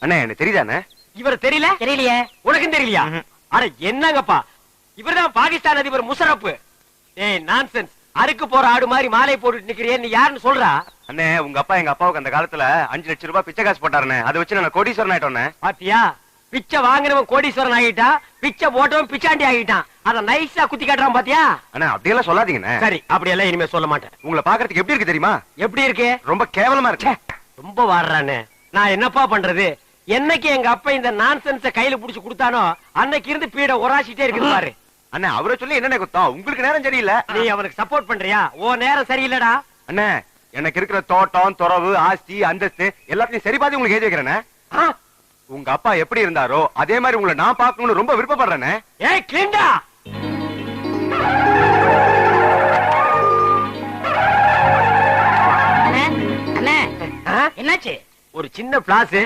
அண்ணே எனக்கு தெரியுதானே? இவர் தெரியல? தெரியலையே. உனக்கும் தெரியலையா? அட என்னங்கப்பா, இவர்தான் பாகிஸ்தான் அதிபர் முஷரப். ஏய் நான்சென்ஸ், அறுக்கு போற ஆடு மாதிரி மாலை போட்டுட்டு நிக்கிறியே, நீ யாருன்னு சொல்றா? அண்ணே உங்க அப்பா எங்க அப்பாவுக்கு அந்த காலத்துல 5 லட்சம் ரூபாய் பிச்சை காசு போட்டாருண்ணே. அதை வச்சு நான் கோடீஸ்வரன் ஆயிட்டோண்ணே. பாத்தியா, பிச்சை வாங்கினவன் கோடீஸ்வரன் ஆகிட்டா, பிச்சை போட்டவன் பிச்சாண்டி ஆகிட்டான். அத நைஸா குத்தி காட்டுறான் பாத்தியா? அண்ணா அப்படியெல்லாம் சொல்லாதீங்கண்ணே. சரி, அப்படியெல்லாம் இனிமே சொல்ல மாட்டேன். உங்களை பாக்குறதுக்கு எப்படி இருக்கு தெரியுமா? எப்படி இருக்கு? ரொம்ப கேவலமா இருக்கு. ரொம்ப வாடுறானே. நான் என்னப்பா பண்றது? என்னைக்கு எங்க அப்பா இந்த நான்சென்ஸ கையில புடிச்சு கொடுத்தானோ அன்னைக்கு இருந்து பீட உராசிட்டே இருக்குது பாரு. அண்ணா அவரை சொல்லி என்ன குத்தம்? உங்களுக்கு நேரம் சரியில்லை. நீ அவனுக்கு சப்போர்ட் பண்றியா? ஓ நேரம் சரியில்லடா. அண்ணே எனக்கு இருக்கிற தோட்டம், துறவு, ஆஸ்தி, அந்தஸ்து எல்லாத்தையும் சரி பாதி உங்களுக்கு எழுதி வைக்கிறேனே. உங்க அப்பா எப்படி இருந்தாரோ அதே மாதிரி உங்களை நான் பார்க்கணும்னு ரொம்ப விருப்பப்படுறேனே. ஏய் கிளிண்டா, என்னாச்சு? ஒரு சின்ன பிளாஸ்.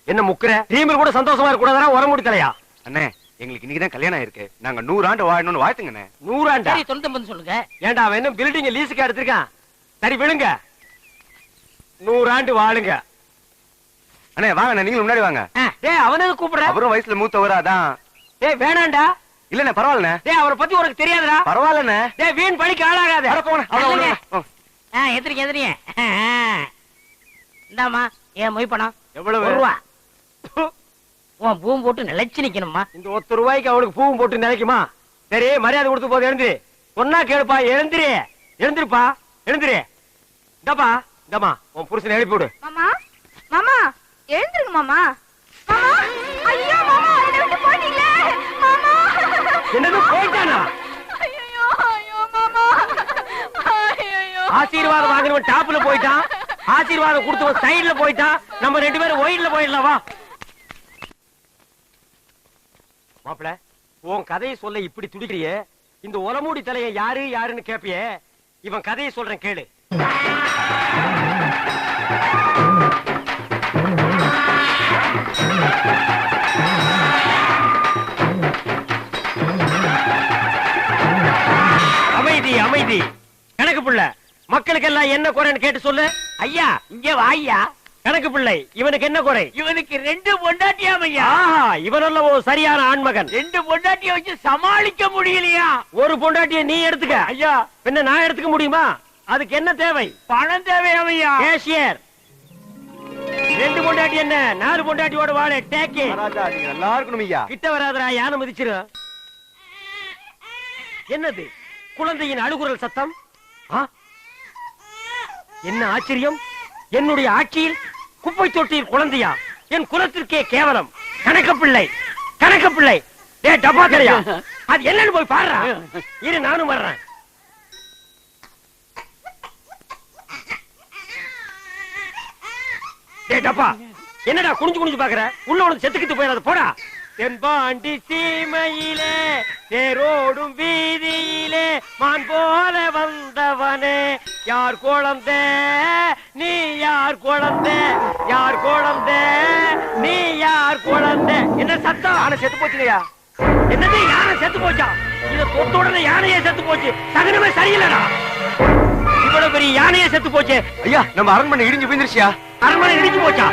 என்ன முக்குற? டீம்ல கூட சந்தோஷமா இருக்க கூடாதா? உரமுடி தலையா? அண்ணே எங்களுக்கு இன்னைக்குதான் கல்யாணம் ஆயிருக்கு. நாங்க 100 ஆண்டு வாழணும்னு வாழ்த்துங்கண்ணே. 100 ஆண்டா? சரி 99 சொல்லுங்க. ஏண்டா அவன் என்ன பில்டிங் லீஸுக்கு எடுத்திருக்கான்? சரி விழுங்க, 100 ஆண்டு வாழுங்க. அண்ணே வாங்க, நீங்களும் முன்னாடி வாங்க. டேய் அவனுக்கு கூப்பிடுற? அவரும் வயசுல மூத்தவரா தான். டேய் வேணாண்டா. இல்லண்ணே பரவாயில்லண்ணே. டேய் அவரை பத்தி உனக்கு தெரியாதுடா. பரவாயில்லண்ணே. டேய் வீண் படிக்க ஆளாகாத. வர போங்க. எதிரிங்க எதிரிங்க. இந்தாமா ஏன் மொய் பணம் எவ்வளவு? 1 ரூபா. உன் பூம் போட்டு நிலைச்சு நிக்கணுமா? இந்த 1 ரூபாய்க்கு அவனுக்கு பூவும் போட்டு நினைக்குமா? சரி மரியாதை கொடுத்து போது எழுந்துரு. சொன்னா கேளுப்பா, எழுந்துரு. எழுந்துருப்பா, எழுந்துரு. இந்தப்பா இந்தம்மா உன் புருஷனை எழுப்பி விடு. மாமா மாமா எழுந்துருங்க மாமா. மாமா ஐயோ மாமா என்ன விட்டு போறீங்களே மாமா. என்னது போயிட்டானா? ஐயோ ஐயோ மாமா ஐயோ. ஆசீர்வாதம் வாங்கினவன் டாப்ல போயிட்டான், ஆசீர்வாதம் கொடுத்தவன் சைடுல போயிட்டான். நம்ம 2 பேரும் ஒயிட்ல போயிடலாம் வா. மாப்பிள உன் கதையை சொல்ல இப்படி துடிக்கிறியே, இந்த உலமூடி தலைய யாரு யாருன்னு கேப்பியே, இவன் கதையை சொல்றேன் கேளு. அமைதி அமைதி. கணக்கு பிள்ளை, மக்களுக்கு எல்லாம் என்ன குறைன்னு கேட்டு சொல்லு. ஐயா இங்க வாய்யா. கணக்கு பிள்ளை, இவனுக்கு என்ன குறை? இவனுக்கு 2 பொண்டாட்டியாம் ஐயா. இவனல்ல ஒரு சரியான ஆண்மகன். 2 பொண்டாட்டிய வச்சு சமாளிக்க முடியலையா? ஒரு பொண்டாட்டிய நீ எடுத்துக்க. ஐயா பின்ன நான் எடுத்துக்க முடியுமா? அதுக்கு என்ன தேவை? பணம் தேவையா ஐயா? கேஷியர். 2 பொண்டாட்டி என்ன 4 பொண்டாட்டியோட வாழ டேக்கே. ராஜா நீங்க நல்லா இருக்கணும் ஐயா. கிட்ட வராதரா, யானை மிதிச்சிரு. என்னது குழந்தையின் அழுகுரல் சத்தம்? என்ன ஆச்சரியம்! என்னுடைய ஆட்சியில் குப்பை தொட்டியில் குழந்தையா? என் குலத்திற்கே கேவலம். கணக்கு பிள்ளை, கணக்கு பிள்ளை. டே டப்பா கரையா, அது என்னன்னு போய் பாருடா. இரு நானும் வர்றேன். டே டப்பா, என்னடா குனிஞ்சு குனிஞ்சு பாக்குற? உள்ள உனக்கு செத்துக்கிட்டு போயிடாது போடா. தென்பாண்டி சீமையிலே தேரோடும் வீதியிலே மான் போல வந்தவனே, யார் குழந்தை நீ, யார் குழந்தை, யார் குழந்தை நீ, யார் குழந்தை? என்ன சத்தம்? யானை செத்து போச்சுங்கய்யா. என்னது யானை செத்து போச்சா? இத தொட்ட உடனே யானையே செத்து போச்சு. சகனமே சரியில்லடா. இவ்வளவு பெரிய யானையே செத்து போச்சு. ஐயா நம்ம அரண்மனை இடிஞ்சு போயிருச்சியா? அரண்மனை இடிஞ்சு போச்சா?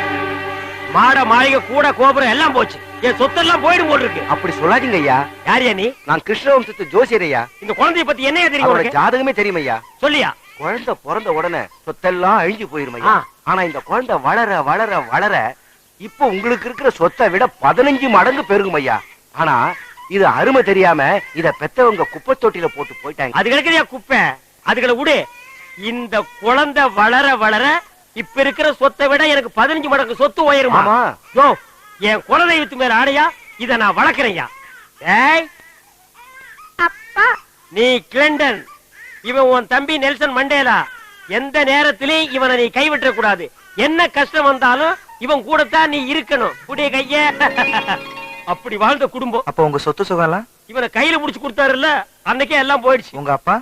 மாட மாளிகை கூட கோபுரம் எல்லாம் போச்சு. என் சொத்தெல்லாம் போயிடும் போல் இருக்கு. அப்படி சொல்லாதீங்க ஐயா. யாரியா நீ? நான் கிருஷ்ணவம்சத்து ஜோசியர் ஐயா. இந்த குழந்தைய பத்தி என்ன தெரியும் அவரோட உனக்கு? ஜாதகமே தெரியும் ஐயா. சொல்லியா? குழந்தை பிறந்த உடனே சொத்தெல்லாம் அழிஞ்சு போயிரும் ஐயா. ஆனா இந்த குழந்தை வளர வளர வளர இப்ப உங்களுக்கு இருக்கிற சொத்தை விட 15 மடங்கு பெருகும் ஐயா. ஆனா இது அருமை தெரியாம இத பெத்தவங்க குப்பை தொட்டில போட்டு போயிட்டாங்க. அது கிடக்குறியா குப்பை? அதுகளை விடு. இந்த குழந்தை வளர வளர இப்ப இருக்கிற சொத்தை விட எனக்கு 15 மடங்கு சொத்து உயருமா? யோ, என் குலதெய்வத்து மேல ஆடையா? இத நான் வளர்க்கிறேன்யா. ஏய் அப்பா, நீ கிளண்டன், இவன் உன் தம்பி நெல்சன் மண்டேலா. எந்த நேரத்திலையும் இவனை நீ கைவிட்ட கூடாது. என்ன கஷ்டம் வந்தாலும் இவன் கூடத்தான் நீ இருக்கணும். புடிய கைய. அப்படி வாழ்ந்த குடும்பம். அப்ப உங்க சொத்து சுகம் இவனை கையில புடிச்சு கொடுத்தாருல்ல, அன்னைக்கே எல்லாம் போயிடுச்சு. உங்க அப்பா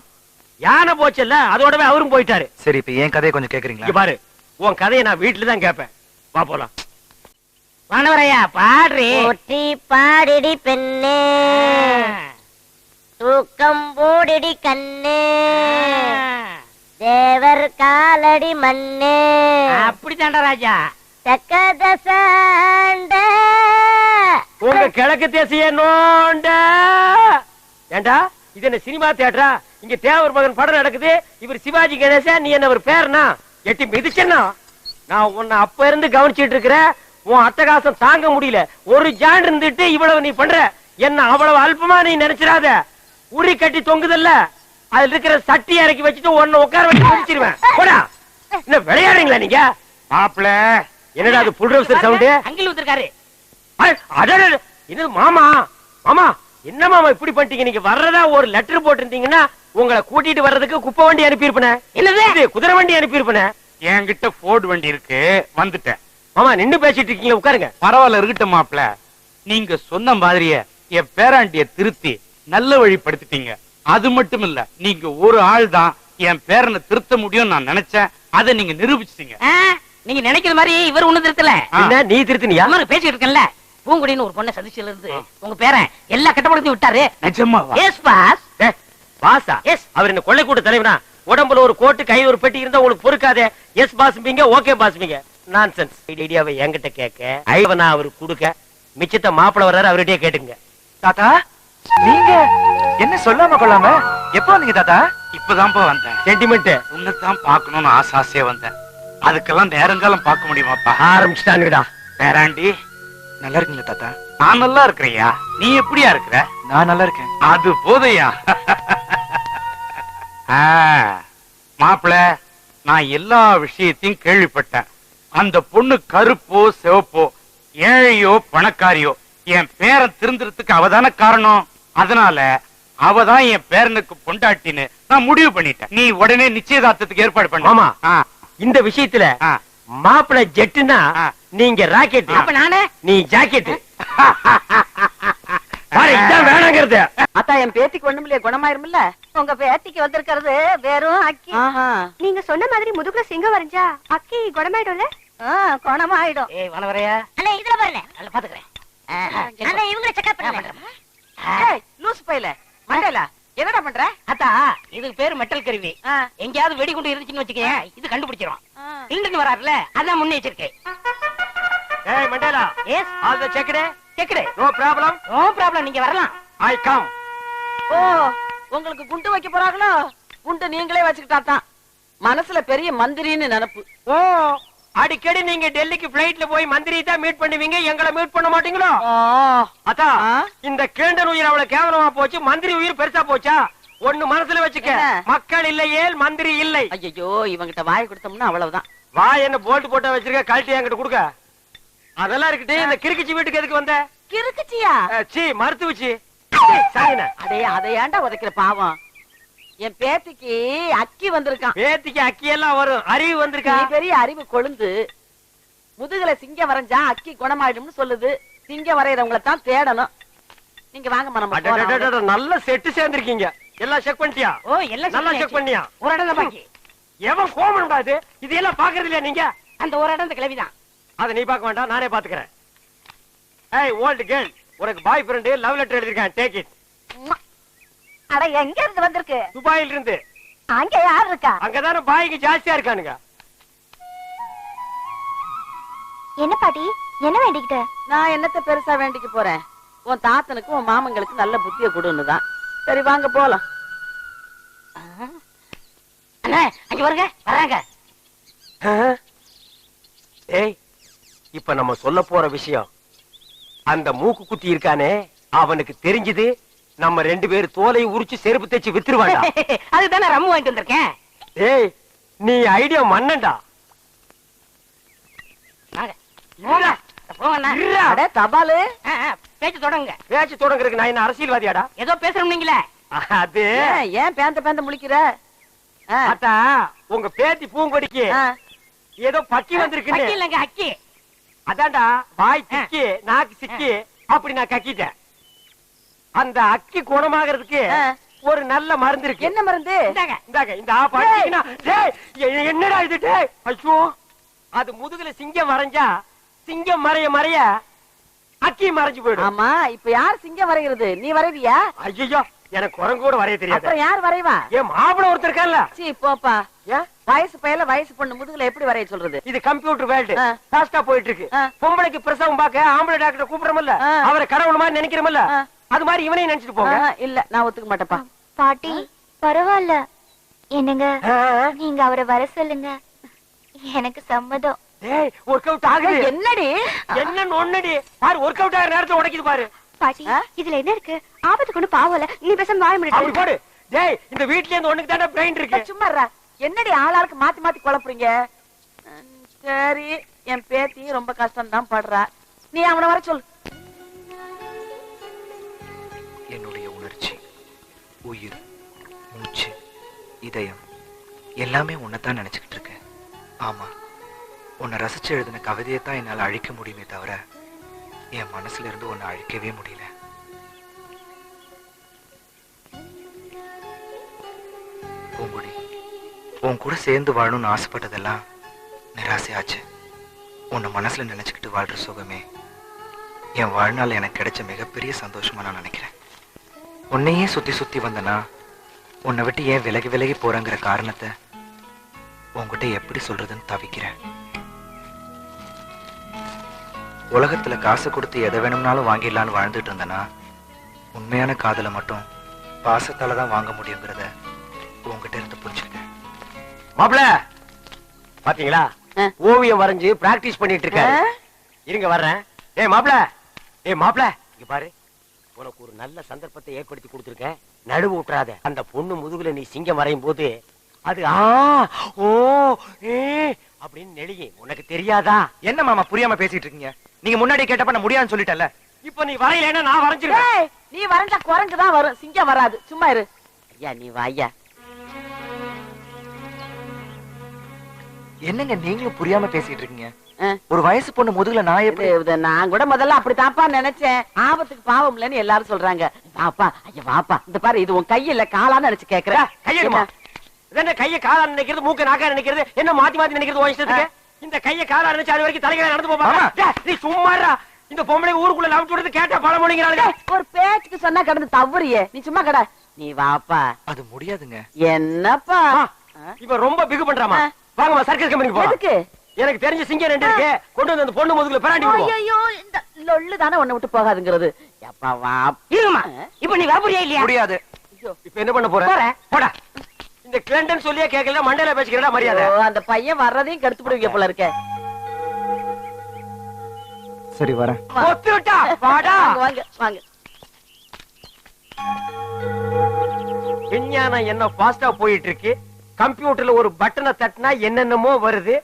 யானை போச்சுல்ல, அதோடவே அவரும் போயிட்டாரு. சரி, இப்ப என் கதையை கொஞ்சம் கேக்குறீங்களா? பாரு, உன் கதையை நான் வீட்டுல தான் கேட்பேன். வா போலாம். வானவரையா பாடுறி. ஒட்டி பாடிடி பெண்ணே, தூக்கம் போடிடி கண்ணே, தேவர் காலடி மண்ணே. அப்படித்தாண்டா ராஜா. சக்கதசாண்ட உங்க கிழக்கு தேசிய நோண்ட. ஏண்டா இது என்ன சினிமா தியேட்டரா? இங்க தேவர் மகன் படம் நடக்குது. இவர் சிவாஜி கணேசன், நீ என்ன ஒரு பேர்னா எட்டி மிதிச்சனா? நான் உன்னை அப்ப இருந்து கவனிச்சிட்டு இருக்கிறேன். உன் அட்டகாசம் தாங்க முடியல. ஒரு ஜான் இருந்துட்டு இவ்வளவு நீ பண்ற. என்ன அவ்வளவு அல்பமா நீ நினைச்சிடாத. உரி கட்டி தொங்குதல்ல, அதுல இருக்கிற சட்டி இறக்கி வச்சுட்டு உன்னை உட்கார வச்சு மிதிச்சிருவேன். போடா. என்ன விளையாடுறீங்களா நீங்க? மாப்பிள என்னடா அது புல்ரவுசர் சவுண்ட்? அங்கில் வந்திருக்காரு. இது மாமா. மாமா என்ன மாமா இப்படி பண்ணிட்டீங்க? நீங்க வர்றதா ஒரு லெட்டர் போட்டிருந்தீங்கன்னா உங்களை கூட்டிட்டு வர்றதுக்கு குப்பை வண்டி அனுப்பியிருப்பேன். என்னது? குதிரை வண்டி அனுப்பியிருப்பேன். என்கிட்ட போர்டு வண்டி இருக்கு, வந்துட்டேன். மாமா நின்னு பேசிட்டு இருக்கீங்க, உட்காருங்க. பரவாயில்ல, இருக்கட்டும் மாப்ள. நீங்க சொன்ன மாதிரியே என் பேராண்டிய திருத்தி நல்ல வழிப்படுத்திட்டீங்க. அது மட்டும் இல்ல, நீங்க ஒரு ஆள் தான் என் பேரனை திருத்த முடியும் நான் நினைச்சேன். அதை நீங்க நிரூபிச்சிட்டீங்க. நீங்க நினைக்கிற மாதிரி இவர் ஒண்ணு திருத்தல. என்ன நீ திருத்தினியா? அமர் பேசிட்டு இருக்கேன்ல, பூங்குடின்னு ஒரு பொண்ணை சந்திச்சுல இருந்து உங்க பேரன் எல்லா கட்டப்படுத்தி விட்டாரு. நிஜமாவா? Yes boss. பாசா? எஸ். அவர் என்ன கொள்ளை கூட்ட தலைவனா? உடம்புல ஒரு கோட்டு கையில் ஒரு பெட்டி இருந்தா உங்களுக்கு பொறுக்காதே. எஸ் பாஸ் பீங்க, ஓகே பாஸ் பீங்க. நான்சென்ஸ். ஐடியாவை என்கிட்ட கேட்க, ஐவனா அவருக்கு கொடுக்க, மிச்சத்தை மாப்பிள வர்றாரு அவர்கிட்டயே கேட்டுங்க. தாத்தா நீங்க என்ன சொல்லாம கொள்ளாம எப்போ வந்தீங்க தாத்தா? இப்பதான்ப்பா வந்தேன். சென்டிமெண்ட் உன்னைத்தான் பார்க்கணும்னு ஆசையா வந்தேன். அதுக்கெல்லாம் நேரங்காலம் பார்க்க முடியுமாப்பா? ஆரம்பிச்சுட்டானுடா. பேராண்டி நல்லா இருக்கீங்களா தாத்தா? நான் நல்லா இருக்கிறையா. நீ எப்படியா இருக்கிற? நான் நல்லா இருக்கேன். அது போதையா? மாப்பிள, நான் எல்லா விஷயத்தையும் கேள்விப்பட்டேன். அந்த பொண்ணு கருப்போ சிவப்போ, ஏழையோ பணக்காரியோ, என் பேரன் திருந்துறதுக்கு அவதான காரணம். அதனால அவதான் என் பேரனுக்கு பொண்டாட்டின்னு நான் முடிவு பண்ணிட்டேன். நீ உடனே நிச்சயதார்த்தத்துக்கு ஏற்பாடு பண்ண. ஆமா. இந்த விஷயத்துல மாப்பிள ஜெட்டுனா நீங்க ராக்கெட், அப்ப நானே நீ ஜாக்கெட். வேணாங்கிறது. அத்தா என் பேத்திக்கு ஒண்ணுமில்லையே, குணமாயிருமில்ல? உங்க பேத்திக்கு வந்திருக்கிறது வெறும் அக்கி. நீங்க சொன்ன மாதிரி முதுகுல சிங்கம் வரைஞ்சா அக்கி குணமாயிடும்ல? குணமாயிடும். ஏய் வனவரையா, அண்ணா இதுல பாருங்க. நல்லா பாத்துக்கிறேன். அண்ணா இவங்களை செக்அப் பண்ணுங்க. ஏய் லூஸ் பையல மண்டேல என்னடா பண்ற? அத்தா இதுக்கு பேரு மெட்டல் கருவி. எங்கயாவது வெடி குண்டு இருந்துச்சுன்னு வச்சுக்கேன், இது கண்டுபிடிச்சிரும். இல்லன்னு வராருல, அதான் முன்னெச்சரிக்கை. ஏய் Mandela, yes all the checked. கேக்குது? No problem. நோ ப்ராப்ளம், நீங்க வரலாம். I come. ஓ உங்களுக்கு குண்டு வைக்க போறாங்களோ? குண்டு நீங்களே வச்சுக்கிட்டா தான். மனசுல பெரிய மந்திரின்னு நினைப்பு. ஓ அடிக்கடி நீங்க டெல்லிக்கு பிளைட்ல போய் மந்திரி தான் மீட் பண்ணுவீங்க, எங்களை மீட் பண்ண மாட்டீங்களோ? அத்தா இந்த கேண்டன் உயிர் அவ்வளவு கேவலமா போச்சு, மந்திரி உயிர் பெருசா போச்சா? ஒண்ணு மனசுல வச்சுக்க, மக்கள் இல்லையே மந்திரி இல்லை. ஐயோ இவங்கிட்ட வாய் கொடுத்தோம்னா அவ்வளவுதான். வா என்ன போல்ட் போட்டா வச்சிருக்க, கழட்டி என்கிட்ட கொடுக்க. அதெல்லாம் இருக்கட்டு, இந்த கிறுக்குச்சி வீட்டுக்கு எதுக்கு வந்த? கிறுக்குச்சியா? சீ மருத்துவச்சி. அடே அதை ஏன்டா உதைக்கிற பாவம்? என் பேத்திக்கு அக்கி வந்திருக்கான். பேத்திக்கு அக்கி எல்லாம் வரும், அறிவு வந்திருக்கா? நீ பெரிய அறிவு கொழுந்து. முதுகுல சிங்கம் வரைஞ்சா அக்கி குணமாயிடும்னு சொல்லுது. சிங்கம் வரையறவங்களை தான் தேடணும். நீங்க வாங்க நம்ம. நல்ல செட்டு சேர்ந்திருக்கீங்க. எல்லாம் செக் பண்ணிட்டியா? ஓ எல்லாம் நல்லா செக் பண்ணியா? ஒரு இடம் தான் பாக்கி. எவன் கோமன் பாது இதெல்லாம் பாக்குறது இல்லையா நீங்க? அந்த ஒரு இடம் இந்த கிளவிதான். அதை நீ பார்க்க வேண்டாம், நானே பாத்துக்கிறேன். ஏய் ஓல்ட் கேர்ள், உனக்கு பாய் ஃப்ரெண்ட் லவ் லெட்டர் எழுதிருக்கேன், டேக் இட். அட எங்க இருந்து வந்திருக்கு? துபாயில இருந்து. அங்க யார் இருக்கா? அங்கதானே பாய்க்கு ஜாஸ்தியா இருக்கானுங்க. என்ன பாட்டி, என்ன வேண்டிக்கிட்ட? நான் என்னத்த பெருசா வேண்டிக்க போறேன்? உன் தாத்தனுக்கு உன் மாமங்களுக்கு நல்ல புத்திய கொடுன்னுதான். சரி வாங்க போலாம். அண்ணா அங்க வருங்க, வராங்க. ஏய் இப்ப நம்ம சொல்ல போற விஷயம், அந்த மூக்கு குத்தி இருக்கானே அவனுக்கு தெரிஞ்சது நம்ம 2 பேர் தோலை உரிச்சு செருப்பு தேய்ச்சி வித்துருவாடா. அதுதானே ரம்மு வாங்கிட்டு வந்திருக்கேன். ஏய் நீ ஐடியா மண்ணண்டா. அட தபாலு பேச்சு தொடங்க. பேச்சு தொடங்குறதுக்கு நான் என்ன அரசியல்வாதியாடா? ஏதோ பேசணும் நீங்களே. அது ஏன் பேந்த முழிக்கிற? அத்தா உங்க பேத்தி பூங்கொடிக்கு ஏதோ பக்கி வந்திருக்குன்னு. இல்லங்க அக்கி. அதான்டா வாய் திக்கி நாக்கு சிக்கி அப்படி நான் கக்கிட்டேன். அந்த அக்கி குணமாகிறதுக்கு ஒரு நல்ல மருந்து இருக்கு. என்ன மருந்து? இந்தாங்க இந்த ஆப் அடிச்சீங்கன்னா டேய் என்னடா இது டேய்? ஐயோ அது முதுகுல சிங்கம் வரைஞ்சா சிங்கம் மறைய அக்கி மறைஞ்சு போயிடும். ஆமா இப்ப யார் சிங்கம் வரைகிறது? நீ வரைவியா? ஐயோ எனக்கு குரங்கு கூட வரைய தெரியாது. அப்புறம் யார் வரைவா? ஏன் மாப்பிள ஒருத்தர் இருக்கல்ல? சீ போப்பா. ஏன் வயசு பையல வயசு பொண்ணு முதுகுல எப்படி வரைய சொல்றது? இது கம்ப்யூட்டர் வேர்ல்டு ஆ. ஃபாஸ்டா போயிட்டு இருக்கு. ஆ. பொம்பளைக்கு பிரசவம் பார்க்க ஆம்பளை டாக்டர் கூப்பிடுறோம்ல, ஆ. அவரை கடவுள் மாதிரி நினைக்கிறோம்ல, ஆ. அது மாதிரி இவனையும் நினைச்சிட்டு போங்க. இல்ல நான் ஒத்துக்க மாட்டேப்பா. பாட்டி பரவாயில்ல, என்னங்க ஆ. நீங்க அவரை வர சொல்லுங்க, எனக்கு சம்மதம். டேய் ஒர்க் அவுட் ஆகுது. என்னடி என்னன்னு ஒண்ணுடி பாரு, ஒர்க் அவுட் ஆகிற நேரத்துல உடைக்குது பாரு. பாட்டி இதுல என்ன இருக்கு? ஆபத்து கொண்டு பாவல, நீ பேசாம வாய அப்படி முடியாது. போடு. டேய் இந்த வீட்ல இருந்து ஒண்ணுக்கு தானே பிரெயின் இருக்கு. சும்மா இருடா. என்னடி ஆளாளுக்கு மாத்தி மாத்தி குழப்புறீங்க? சரி, என் பேத்தி ரொம்ப கஷ்டம் தான் படுறா. நீ அவனை வர சொல்லு. என்னுடைய உணர்ச்சி, உயிர், மூச்சு, இதயம் எல்லாமே உன்னைத்தான் நினைச்சுக்கிட்டு இருக்கேன். ஆமா, உன்னை ரசிச்சு எழுதின கவிதையை தான் என்னால அழிக்க முடியுமே தவிர என் மனசுல இருந்து உன்னை அழிக்கவே முடியல. பூங்குடி, உன் கூட சேர்ந்து வாழணும்னு ஆசைப்பட்டதெல்லாம் நிராசையாச்சு. உன்னை மனசுல நினைச்சுக்கிட்டு வாழ்ற சுகமே என் வாழ்நாள் எனக்கு கிடைச்ச மிகப்பெரிய சந்தோஷமா நான் நினைக்கிறேன். உன்னையே சுத்தி சுத்தி வந்தனா உன்னை விட்டு ஏன் விலகி விலகி போறேங்கிற காரணத்தை உன்கிட்ட எப்படி சொல்றதுன்னு தவிக்கிறேன். உலகத்துல காசு கொடுத்து எதை வேணும்னாலும் வாங்கிடலான்னு வாழ்ந்துட்டு இருந்தனா உண்மையான காதலை மட்டும் பாசத்தால தான் வாங்க முடியுங்கிறத உங்ககிட்ட இருந்து புரிஞ்சுக்கிட்டேன். மாப்ள பாத்தீங்களா, ஆ. ஓவியம் வரைஞ்சு பிராக்டிஸ் பண்ணிட்டு இருக்காரு. இருங்க வர்றேன். ஏய் மாப்ள, ஏய் மாப்ள, இங்க பாரு, உனக்கு ஒரு நல்ல சந்தர்ப்பத்தை ஏற்படுத்தி கொடுத்திருக்கேன். நடுவு விட்டுறாத. அந்த பொண்ணு முதுகுல நீ சிங்கம் வரையும் போது அது ஆ ஓ ஏ அப்படின்னு நெளியும். உனக்கு தெரியாதா? என்ன மாமா புரியாம பேசிட்டு இருக்கீங்க? நீங்க முன்னாடி கேட்டப்ப நான் முடியாதுன்னு சொல்லிட்டேன்ல. இப்ப நீ வரையிலன்னா நான் வரைஞ்சிருவேன். ஏய், நீ வரைஞ்சா குரங்கு தான் வரும், சிங்கம் வராது. சும்மா இரு. ஐயா நீ வாயா. என்னங்க நீங்களும் புரியாம பேசிட்டு இருக்கீங்க? ஆ. ஒரு வயசு பொண்ணு முதுகுல நான் எப்படி? நான் கூட முதல்ல அப்படித்தான்ப்பா நினைச்சேன். ஆபத்துக்கு பாவம் இல்லன்னு எல்லாரும் சொல்றாங்க. வாப்பா ஐயா வாப்பா. இந்த பாரு, இது உன் கையில காலான்னு நினைச்சு கேக்குறேன். கையெடுமா. என்ன கைய காலா நினைக்கிறது, மூக்க நாக்கா நினைக்கிறது, என்ன மாத்தி மாத்தி நினைக்கிறது உன் இஷ்டத்துக்கு? இந்த கைய காலா நினைச்சு அது வரைக்கும் தலைகளை நடந்து போப்பா. நீ சும்மாறா. இந்த பொம்பளை ஊருக்குள்ள லவ் விடுறது கேட்டா பல மொழிங்கிறாளுங்க. ஒரு பேச்சுக்கு சொன்னா கடந்து தவறியே. நீ சும்மா கடை. நீ வாப்பா. அது முடியாதுங்க. என்னப்பா இவ ரொம்ப பிகு பண்றாமா. வாங்கம்மா சர்க்கஸ் கம்பெனிக்கு போலாம். எதுக்கு? எனக்கு தெரிஞ்ச சிங்கம் ரெண்டு இருக்கு, கொண்டு வந்து அந்த பொண்ணு முதுகுல பிராண்டி விடுவோம். ஐயோ இந்த லொள்ளு தானே உன்னை விட்டு போகாதுங்கிறது. எப்பா வா. இருமா, இப்ப நீ வரப்போறியா இல்லையா? முடியாது. இப்ப என்ன பண்ண போற? போறேன். போடா. இந்த கிளண்டன் சொல்லியே கேட்கல, மண்டையில பேசிக்கிறா மரியாதை. ஐயோ, அந்த பையன் வர்றதையும் கெடுத்து விடுவீங்க போல இருக்க. சரி வரேன். ஒத்து விட்டா வாடா. வாங்க வாங்க. விஞ்ஞானம் என்ன ஃபாஸ்டா போயிட்டு இருக்கு. கம்ப்யூட்டர்ல ஒரு பட்டனை தட்டினா என்னென்னமோ வருது.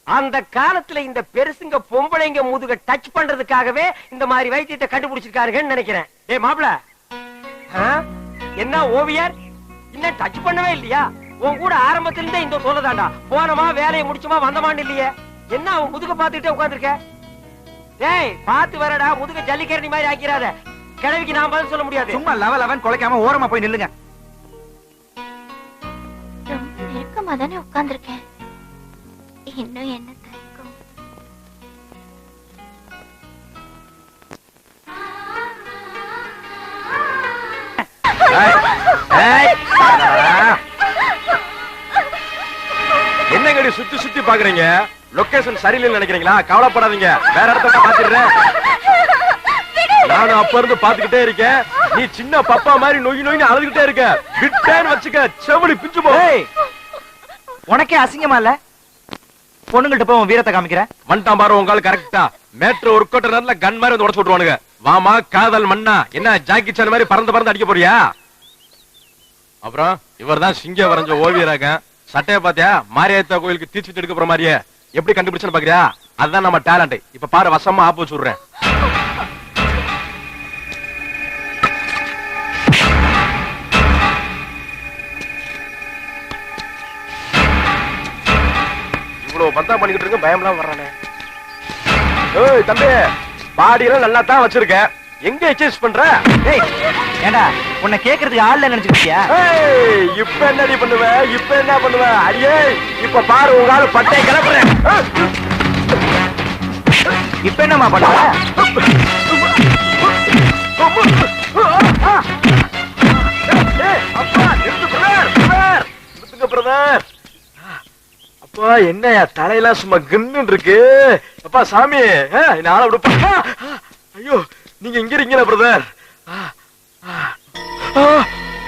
அந்த காலத்துல இந்த பெருசுங்க பொம்பளைங்க முதுக டச் பண்றதுக்காகவே இந்த மாதிரி வைத்தியத்தை கண்டுபிடிச்சிருக்காருன்னு நினைக்கிறேன். ஏய் மாப்ள, என்ன ஓவியர் இன்னும் டச் பண்ணவே இல்லையா? உன் கூட ஆரம்பத்துல இருந்தே இந்த சொல்லதாண்டா. போனமா வேலையை முடிச்சுமா வந்தமான்னு இல்லையே. என்ன அவன் முதுக பாத்துக்கிட்டே உட்கார்ந்துருக்க? டேய் பாத்து வரடா, முதுக ஜல்லிக்கரணி மாதிரி ஆக்கிறாத. கிழவிக்கு நான் பதில் சொல்ல முடியாது. சும்மா லவன் கொலைக்காம ஓரமா போய் நில்லுங்க. ரொம்ப நெருக்கமா தானே உட்கார்ந்துருக்கேன், இன்னும் என்ன தயக்கம்? என்னங்கடி சுத்தி சுத்தி பாக்குறீங்க? லொகேஷன் சரியில்லைன்னு நினைக்கிறீங்களா? கவலைப்படாதீங்க, வேற இடத்துல மாத்திடுறேன். நானும் அப்ப இருந்து பாத்துக்கிட்டே இருக்கேன். நீ சின்ன பப்பா மாதிரி நொய் நொய்னு அழுதுகிட்டே இருக்க. விட்டேன்னு வச்சுக்க செவடி பிஞ்சு போ. உனக்கே அசிங்கமா இல்ல? பொண்ணுங்கள்ட்ட போய் உன் வீரத்தை காமிக்கிற. வந்துட்டான் பாரு உங்க ஆளு கரெக்டா. மேட்ரு ஒர்க் அவுட் நேரத்துல கன் மாதிரி வந்து உடச்சு விட்டுருவானுங்க. வாமா காதல் மண்ணா, என்ன ஜாக்கி சான் மாதிரி பறந்து பறந்து அடிக்க போறியா? அப்புறம் இவர்தான் சிங்கம் வரைஞ்ச ஓவியராக. சட்டையை பாத்தியா? மாரியாத்தா கோயிலுக்கு தீச்சிட்டு எடுக்க போற மாதிரியே. எப்படி கண்டுபிடிச்சுன்னு பாக்குறியா? அதுதான் நம்ம டேலண்ட். இப்ப பாரு, வசமா ஆப்பு வச்சு விடுறேன். இவ்வளவு பந்தா பண்ணிக்கிட்டு இருக்க, பயம்லாம் வர்றானே. ஏய் தம்பி, பாடியெல்லாம் நல்லா தான் வச்சிருக்கேன். எங்க எக்ஸசைஸ் பண்ற? ஏய் ஏண்டா, உன்னை கேக்குறதுக்கு ஆள்ல நினைச்சிருக்கியா? ஏய் இப்ப என்னடி பண்ணுவ? இப்ப என்ன பண்ணுவ? அடியே இப்ப பாரு, உங்க ஆளு பட்டை கிளப்புறேன். இப்ப என்னமா பண்ண? அப்பா நிறுத்து பிரதர், நிறுத்துங்க பிரதர். அப்பா என்னையா தலையெல்லாம் சும்மா கின்னு இருக்கு. அப்பா சாமி நாளை விடுப்பா. ஐயோ நீங்க இங்க இருக்கீங்களா பிரதர்?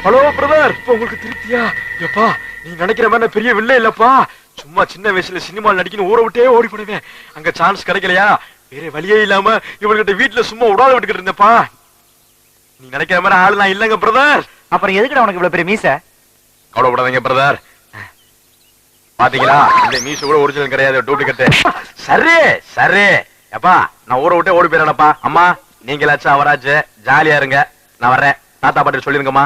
ஹலோ பிரதர், இப்ப உங்களுக்கு திருப்தியா? எப்பா நீங்க நினைக்கிற மாதிரி பெரிய வில்லை இல்லப்பா. சும்மா சின்ன வயசுல சினிமா நடிக்கணும் ஊரை விட்டே ஓடி போடுவேன். அங்க சான்ஸ் கிடைக்கலையா, வேற வழியே இல்லாம இவர்கிட்ட வீட்டுல சும்மா உடாத விட்டுக்கிட்டு இருந்தப்பா. நீ நினைக்கிற மாதிரி ஆள் நான் இல்லங்க பிரதர். அப்புறம் எதுக்குடா உனக்கு இவ்வளவு பெரிய மீச? கவலைப்படாதீங்க பிரதர். பாத்தீங்களா, இந்த மீச கூட ஒரிஜினல் கிடையாது, டூப்ளிகேட். சரி சரி எப்பா, நான் ஊரை விட்டே ஓடி போயிடறேன்ப்பா. அம்மா நீங்களாச்சும் அவராச்சு ஜாலியா இருங்க, நான் வர்றேன். தாத்தா பாட்டி சொல்லிருங்கம்மா.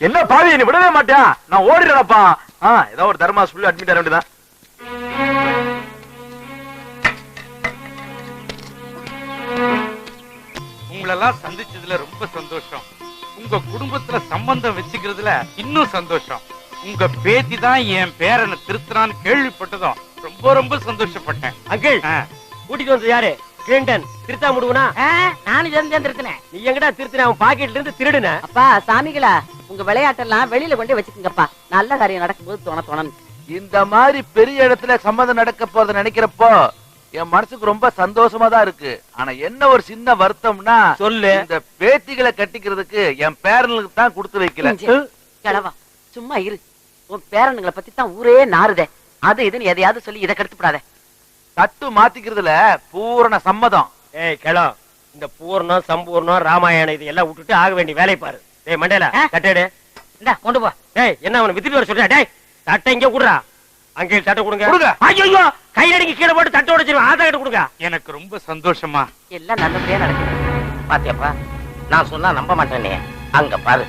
என்ன பாவி, நீ விடவே மாட்டியா? நான் ஓடிடுறேன்ப்பா. ஏதோ ஒரு தர்மா சொல்லி அட்மிட் ஆக வேண்டியதான். உங்களெல்லாம் சந்திச்சதுல ரொம்ப சந்தோஷம். உங்க குடும்பத்துல சம்பந்தம் வச்சுக்கிறதுல இன்னும் சந்தோஷம். உங்க பேத்தி தான் என் பேரனை திருத்தறான்னு கேள்விப்பட்டதும் ரொம்ப ரொம்ப சந்தோஷப்பட்டேன். அங்கிள் கூட்டிட்டு வந்து யாரு? கிளின்டன் திருத்தா முடுவனா? நானும் இதை திருத்தினேன். நீ எங்கடா திருத்தின? அவன் பாக்கெட்ல இருந்து திருடுன. அப்பா சாமிகளா, உங்க விளையாட்டெல்லாம் வெளியில கொண்டு வச்சுக்கோங்கப்பா. நல்ல காரியம் நடக்கும்போது தோண இந்த மாதிரி பெரிய இடத்துல சம்மந்தம் நடக்க போறத நினைக்கிறப்போ என் மனசுக்கு ரொம்ப சந்தோஷமா தான் இருக்கு. ஆனா என்ன ஒரு சின்ன வருத்தம்னா, சொல்லு. இந்த பேத்திகளை கட்டிக்கிறதுக்கு என் பேரனுக்கு தான் கொடுத்து வைக்கல. கிழவா சும்மா இரு. உன் பேரனுங்களை பத்தி தான் ஊரே நாறுதே. அது இதுன்னு எதையாவது சொல்லி இதை கெடுத்துப்படாத. தட்டு மாத்திக்கிறதுல பூரண சம்மதம். ஏய் கிளம், இந்த பூர்ணம் சம்பூர்ணம் ராமாயணம் இது எல்லாம் விட்டுட்டு ஆக வேண்டிய வேலை பாரு. டேய் மண்டேல தட்டேடு. இந்தா கொண்டு போ. டேய் என்ன அவனை வித்துட்டு வர சொல்ற? டேய் தட்டை இங்க குடுறா. அங்கே தட்டை கொடுங்க. கொடுங்க. ஐயோ கையில அடிக்க கீழே போட்டு தட்டை உடைச்சிருவேன். ஆதா கிட்ட கொடுங்க. எனக்கு ரொம்ப சந்தோஷமா. எல்லாம் நல்லபடியா நடக்குது. பாத்தியாப்பா, நான் சொன்னா நம்ப மாட்டேனே. அங்க பாரு.